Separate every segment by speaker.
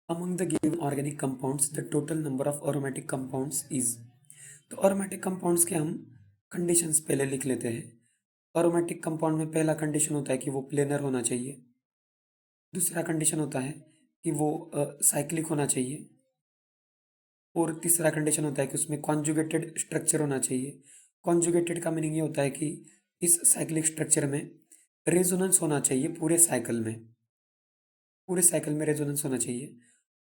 Speaker 1: Among the given organic compounds, the total number of aromatic compounds is। तो aromatic compounds के हम conditions पहले लिख लेते हैं। aromatic compound में पहला condition होता है कि वो planar होना चाहिए। दूसरा condition होता है कि वो cyclic होना चाहिए। और तीसरा condition होता है कि उसमें conjugated structure होना चाहिए। conjugated का मीनिंग ये होता है कि इस cyclic structure में रेजोनेंस होना चाहिए पूरे साइकिल में रेजोनेंस होना चाहिए।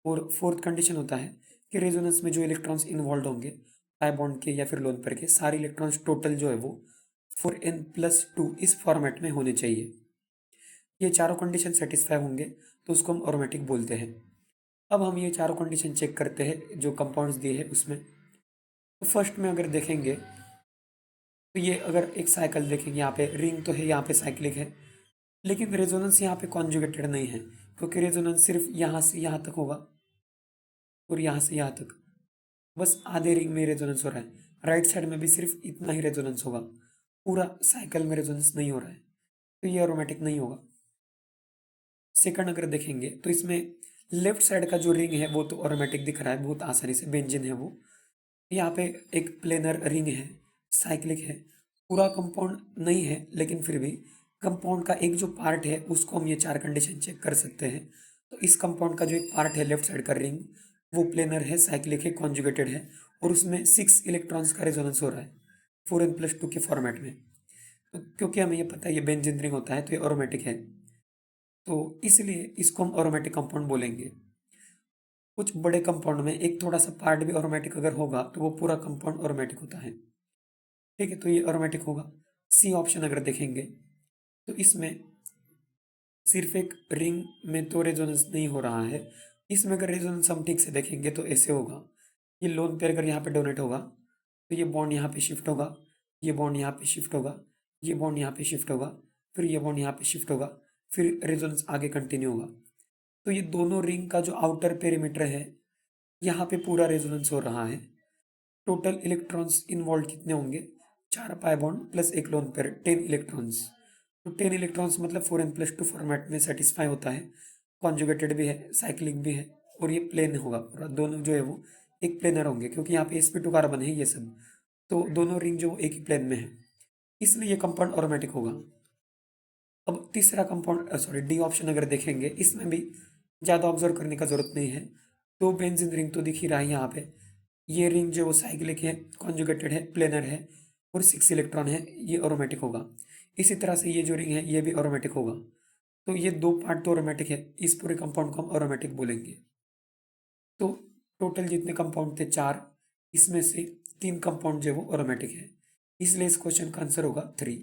Speaker 1: और फोर्थ कंडीशन होता है कि रेजोनेंस में जो इलेक्ट्रॉन्स इन्वॉल्व होंगे पाई बॉन्ड के या फिर लोन पेयर के, सारे इलेक्ट्रॉन्स टोटल जो है वो 4n+2 इस फॉर्मेट में होने चाहिए। ये चारों कंडीशन सेटिस्फाई होंगे तो उसको हम एरोमेटिक बोलते हैं। अब हम ये चारों कंडीशन चेक करते हैं जो कंपाउंड्स दिए हैं उसमें। तो फर्स्ट में अगर देखेंगे तो ये अगर एक साइकिल देखेंगे, यहाँ पे रिंग तो है, यहाँ पे साइक्लिक है, लेकिन रेजोनेंस यहाँ पे कॉन्जुगेटेड नहीं है क्योंकि रेजोनेंस सिर्फ यहाँ से यहाँ तक होगा और यहाँ से यहाँ तक, बस आधे रिंग में रेजोनेंस हो रहा है। राइट साइड में भी सिर्फ इतना ही रेजोनेंस होगा, पूरा साइकिल में रेजोनेंस नहीं हो रहा है, तो ये एरोमेटिक नहीं होगा। सेकंड अगर देखेंगे तो इसमें लेफ्ट साइड का जो रिंग है वो तो एरोमेटिक दिख रहा है बहुत आसानी से, बेंजीन है वो। यहाँ पे एक प्लेनर रिंग है, साइक्लिक है, पूरा कंपाउंड नहीं है लेकिन फिर भी कंपाउंड का एक जो पार्ट है उसको हम ये चार कंडीशन चेक कर सकते हैं। तो इस कंपाउंड का जो एक पार्ट है लेफ्ट साइड का रिंग, वो प्लेनर है, साइक्लिक है, कॉन्जुगेटेड है और उसमें 6 इलेक्ट्रॉन्स का रेजोनेंस हो रहा है 4n+2 के फॉर्मेट में। तो क्योंकि हमें ये पता है ये बेंजीन रिंग होता है तो ये एरोमेटिक है, तो इसलिए इसको हम एरोमेटिक कंपाउंड बोलेंगे। कुछ बड़े कंपाउंड में एक थोड़ा सा पार्ट भी एरोमेटिक अगर होगा तो वो पूरा कंपाउंड एरोमेटिक होता है। ठीक है, तो ये एरोमेटिक होगा। सी ऑप्शन अगर देखेंगे तो इसमें सिर्फ एक रिंग में तो रेजोनेंस नहीं हो रहा है, इसमें अगर रेजोनेंस हम ठीक से देखेंगे तो ऐसे होगा। ये लोन पेयर अगर यहाँ पे डोनेट होगा तो ये बॉन्ड यहाँ पे शिफ्ट होगा, ये बॉन्ड यहाँ पे शिफ्ट होगा, ये बॉन्ड यहाँ पे शिफ्ट होगा, फिर ये बॉन्ड यहाँ पे शिफ्ट होगा, फिर रेजोनेंस आगे कंटिन्यू होगा। तो ये दोनों रिंग का जो आउटर पेरीमीटर है यहाँ पे पूरा रेजोनेंस हो रहा है। टोटल इलेक्ट्रॉन्स इन्वॉल्व कितने होंगे, 4 पाई बॉन्ड प्लस एक लोन पेयर, 10 इलेक्ट्रॉन्स। तो 10 इलेक्ट्रॉन्स मतलब 4n+2 फॉर्मेट में सेटिस्फाई होता है। कॉन्जुगेटेड भी है, साइक्लिक भी है और ये प्लेन होगा पूरा, दोनों जो है वो एक प्लेनर होंगे क्योंकि यहाँ पे sp2 कार्बन है ये सब, तो दोनों रिंग जो एक ही प्लेन में है, इसलिए ये कंपाउंड एरोमेटिक होगा। अब तीसरा कंपाउंड सॉरी डी ऑप्शन अगर देखेंगे इसमें भी ज़्यादा ऑब्जर्व करने का जरूरत नहीं है। तो बेंजीन रिंग तो दिख ही रहा है यहाँ पे, ये रिंग जो वो साइक्लिक है, कॉन्जुगेटेड है, प्लेनर है और 6 इलेक्ट्रॉन है, ये एरोमेटिक होगा। इसी तरह से ये जो रिंग है ये भी एरोमेटिक होगा। तो ये दो पार्ट तो एरोमेटिक है, इस पूरे कंपाउंड को हम एरोमेटिक बोलेंगे। तो टोटल जितने कंपाउंड थे 4, इसमें से 3 कंपाउंड जो है वो एरोमेटिक है, इसलिए इस क्वेश्चन का आंसर होगा 3।